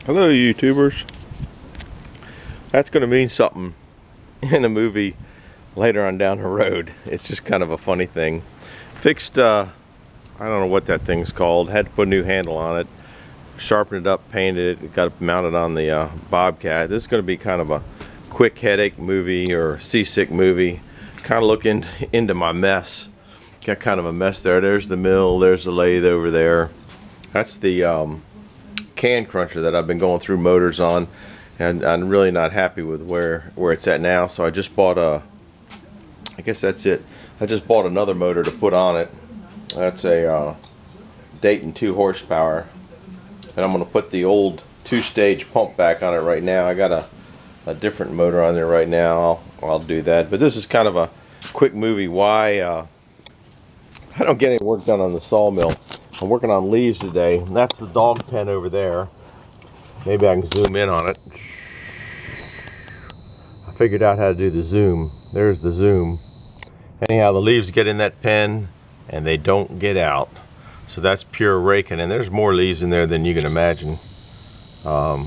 Hello, YouTubers. That's going to mean something in a movie later on down the road. It's just kind of a funny thing. Fixed, I don't know what that thing's called. Had to put a new handle on it. Sharpened it up, painted it, got it mounted on the Bobcat. This is going to be kind of a quick headache movie or seasick movie. Kind of look into my mess. Got kind of a mess there. There's the mill, there's the lathe over there. That's the can cruncher that I've been going through motors on, and I'm really not happy with where it's at now. So I just bought I guess that's it. I just bought another motor to put on it. That's a Dayton 2 horsepower, and I'm going to put the old 2-stage pump back on it right now. I got a different motor on there right now. I'll do that. But this is kind of a quick movie. Why I don't get any work done on the sawmill. I'm working on leaves today. That's the dog pen over there. Maybe I can zoom in on it. I figured out how to do the zoom. There's the zoom. Anyhow, the leaves get in that pen and they don't get out. So that's pure raking, and there's more leaves in there than you can imagine. But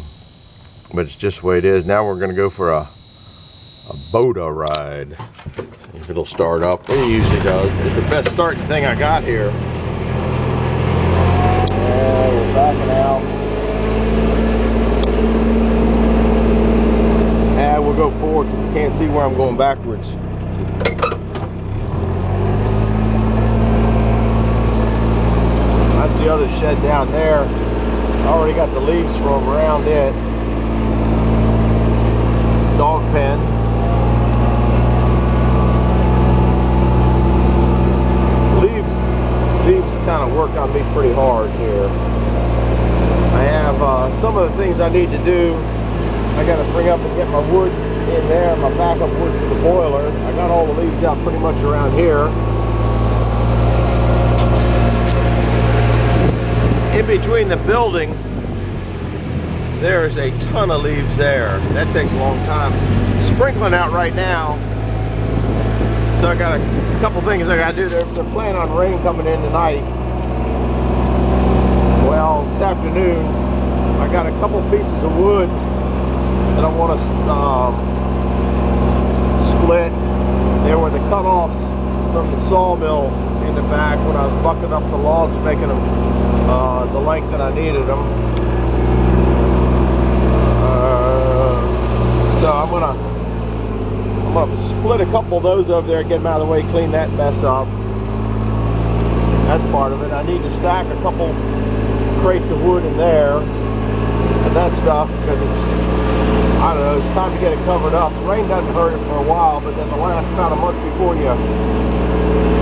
it's just the way it is. Now we're gonna go for a boda ride. See if it'll start up. It usually does. It's the best starting thing I got here. We're backing out. And we'll go forward because you can't see where I'm going backwards. That's the other shed down there. I already got the leaves from around it. Dog pen. Leaves kind of work on me pretty hard here. I have some of the things I need to do. I got to bring up and get my wood in there, my backup wood for the boiler. I got all the leaves out pretty much around here. In between the building, there's a ton of leaves there. That takes a long time. It's sprinkling out right now. So I got a couple things I got to do. They're planning on rain coming in tonight. Well, this afternoon, I got a couple pieces of wood that I want to split. There were the cutoffs from the sawmill in the back when I was bucking up the logs, making them the length that I needed them. So I'm gonna split a couple of those over there, get them out of the way, clean that mess up. That's part of it. I need to stack a couple crates of wood in there and that stuff because it's, I don't know, it's time to get it covered up. The rain doesn't hurt it for a while, but then the last about a month before you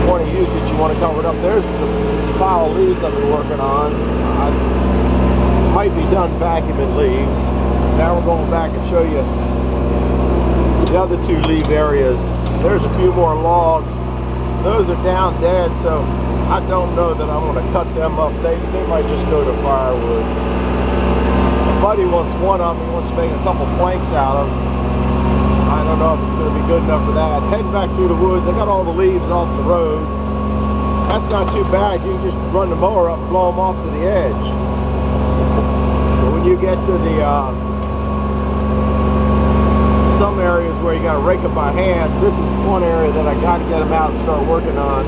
want to use it, you want to cover it up. There's the pile of leaves I've been working on. I might be done vacuuming leaves. Now we're going back and show you the other two leaf areas. There's a few more logs. Those are down dead, so I don't know that I'm going to cut them up. They might just go to firewood. My buddy wants one of them. He wants to make a couple planks out of them. I don't know if it's going to be good enough for that. Heading back through the woods. I got all the leaves off the road. That's not too bad. You can just run the mower up and blow them off to the edge. But when you get to the some areas where you got to rake them by hand, this is one area that I got to get them out and start working on.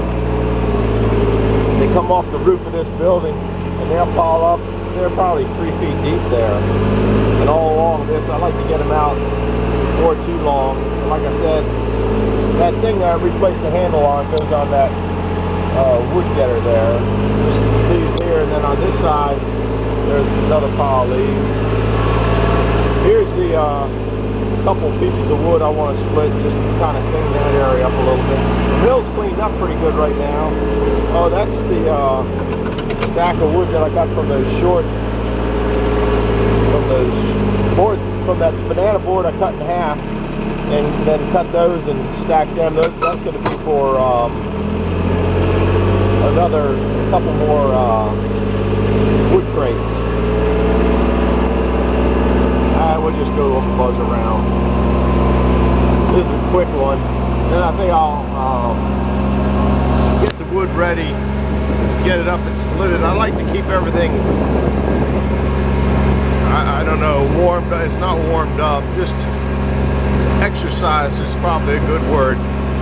They come off the roof of this building and they'll pile up. They're probably 3 feet deep there. And all along this, I like to get them out before too long. And like I said, that thing that I replaced the handle on goes on that wood getter there. There's leaves here, and then on this side, there's another pile of leaves. Here's the couple pieces of wood I want to split, just kind of clean that area up a little bit. The mill's cleaned up pretty good right now. Oh, that's the stack of wood that I got from those from that banana board I cut in half, and then cut those and stack them. That's going to be for another couple more wood crates. We'll just go buzz around. This is a quick one. Then I think I'll get the wood ready, get it up and split it. I like to keep everything, I don't know warmed up. It's not warmed up. Just exercise is probably a good word.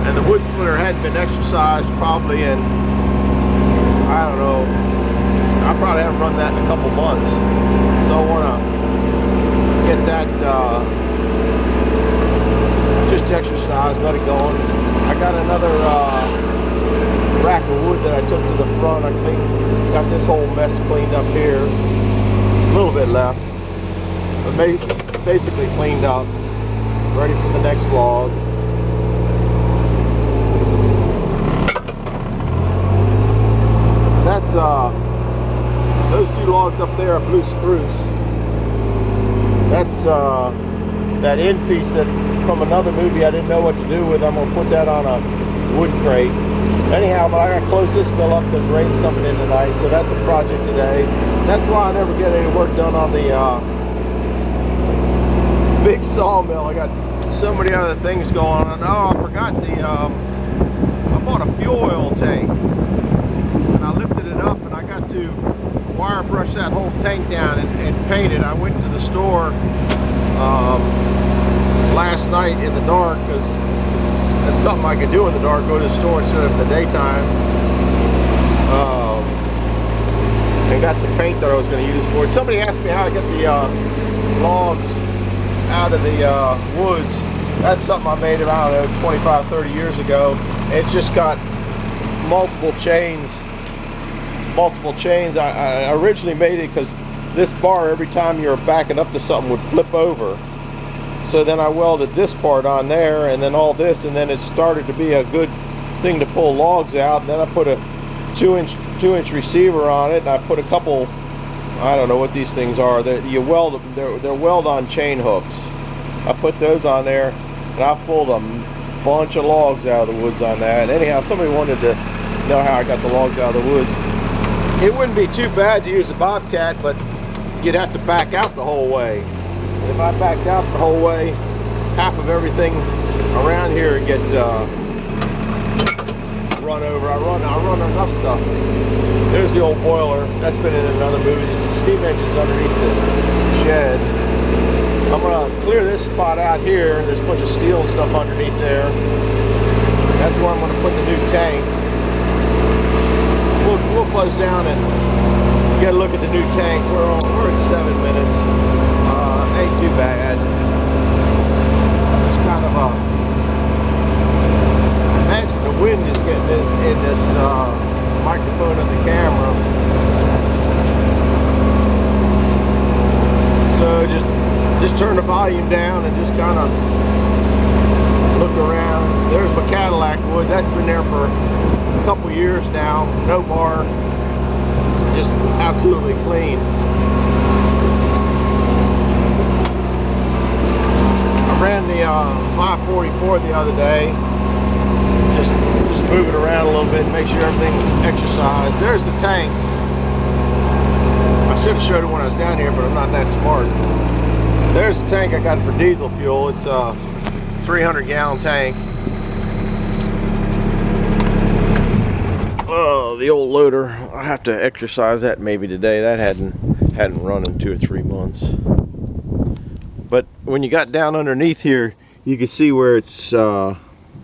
And the wood splitter hadn't been exercised probably in, I don't know, I probably haven't run that in a couple months. So I want to get that just exercise, let it go on. I got another rack of wood that I took to the front. I got this whole mess cleaned up here. A little bit left, but basically cleaned up, ready for the next log. That's those two logs up there are blue spruce. That's that end piece that from another movie I didn't know what to do with. I'm gonna put that on a wood crate. Anyhow, but I gotta close this mill up because rain's coming in tonight, so that's a project today. That's why I never get any work done on the big sawmill. I got so many other things going on. Oh, I forgot I bought a fuel oil tank. And I lifted it up and I got to wire brush that whole tank down and paint it. I went to the store last night in the dark because that's something I could do in the dark, go to the store instead of the daytime. And got the paint that I was going to use for it. Somebody asked me how I get the logs out of the woods. That's something I made about, I don't know, 25, 30 years ago. It's just got multiple chains. I originally made it because this bar, every time you're backing up to something, would flip over. So then I welded this part on there and then all this, and then it started to be a good thing to pull logs out. And then I put a 2-inch receiver on it, and I put a couple, I don't know what these things are. They're weld-on chain hooks. I put those on there, and I pulled a bunch of logs out of the woods on that. And anyhow, somebody wanted to know how I got the logs out of the woods. It wouldn't be too bad to use a Bobcat, but you'd have to back out the whole way. And if I backed out the whole way, half of everything around here would get run over. I run enough stuff. There's the old boiler. That's been in another movie. There's some steam engines underneath the shed. I'm gonna clear this spot out here. There's a bunch of steel and stuff underneath there. That's where I'm gonna put the new tank. We'll close down and get a look at the new tank. We're at 7 minutes. Ain't too bad. It's kind of I imagine the wind is getting in this microphone of the camera. So just turn the volume down and just kind of look around. There's my Cadillac wood. That's been there for a couple years now. No bar. Just absolutely clean. I ran the 544 the other day. Just move it around a little bit and make sure everything's exercised. There's the tank. I should have showed it when I was down here, but I'm not that smart. There's the tank I got for diesel fuel. It's a 300-gallon tank. Oh, the old loader. I have to exercise that maybe today. That hadn't run in 2 or 3 months. But when you got down underneath here, you can see where it's a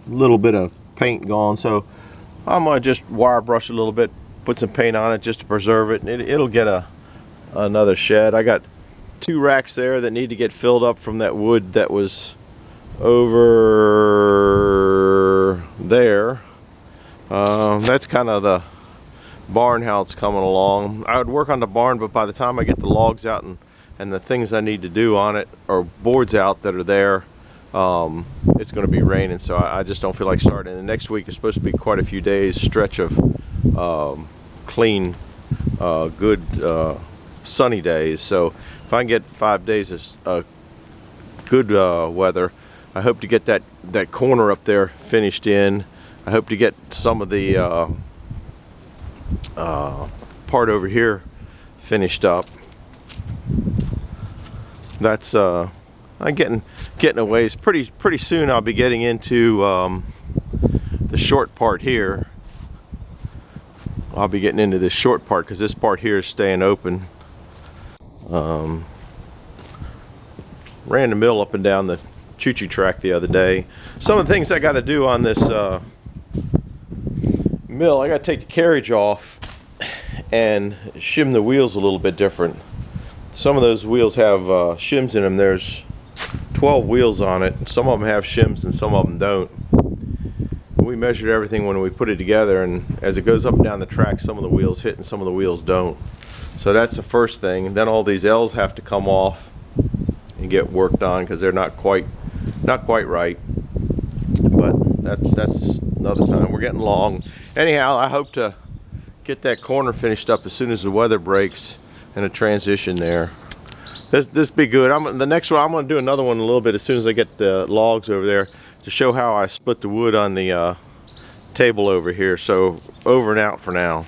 little bit of paint gone. So I'm gonna just wire brush a little bit, put some paint on it just to preserve it. It'll get another shed. I got 2 racks there that need to get filled up from that wood that was over there. That's kind of the barn, how it's coming along. I would work on the barn, but by the time I get the logs out and the things I need to do on it, or boards out that are there, it's going to be raining, so I just don't feel like starting. And next week is supposed to be quite a few days stretch of clean, good sunny days. So if I can get 5 days of good weather, I hope to get that corner up there finished in. I hope to get some of the part over here finished up. That's I'm getting a ways. Pretty soon I'll be getting into the short part here. I'll be getting into this short part because this part here is staying open. ran the mill up and down the choo-choo track the other day. Some of the things I got to do on this mill, I got to take the carriage off and shim the wheels a little bit different. Some of those wheels have shims in them. There's 12 wheels on it. Some of them have shims and some of them don't. We measured everything when we put it together, and as it goes up and down the track, some of the wheels hit and some of the wheels don't. So that's the first thing. And then all these L's have to come off and get worked on because they're not quite right. But that's another time. We're getting long. Anyhow, I hope to get that corner finished up as soon as the weather breaks and a transition there. This be good. The next one, I'm going to do another one in a little bit as soon as I get the logs over there to show how I split the wood on the table over here. So over and out for now.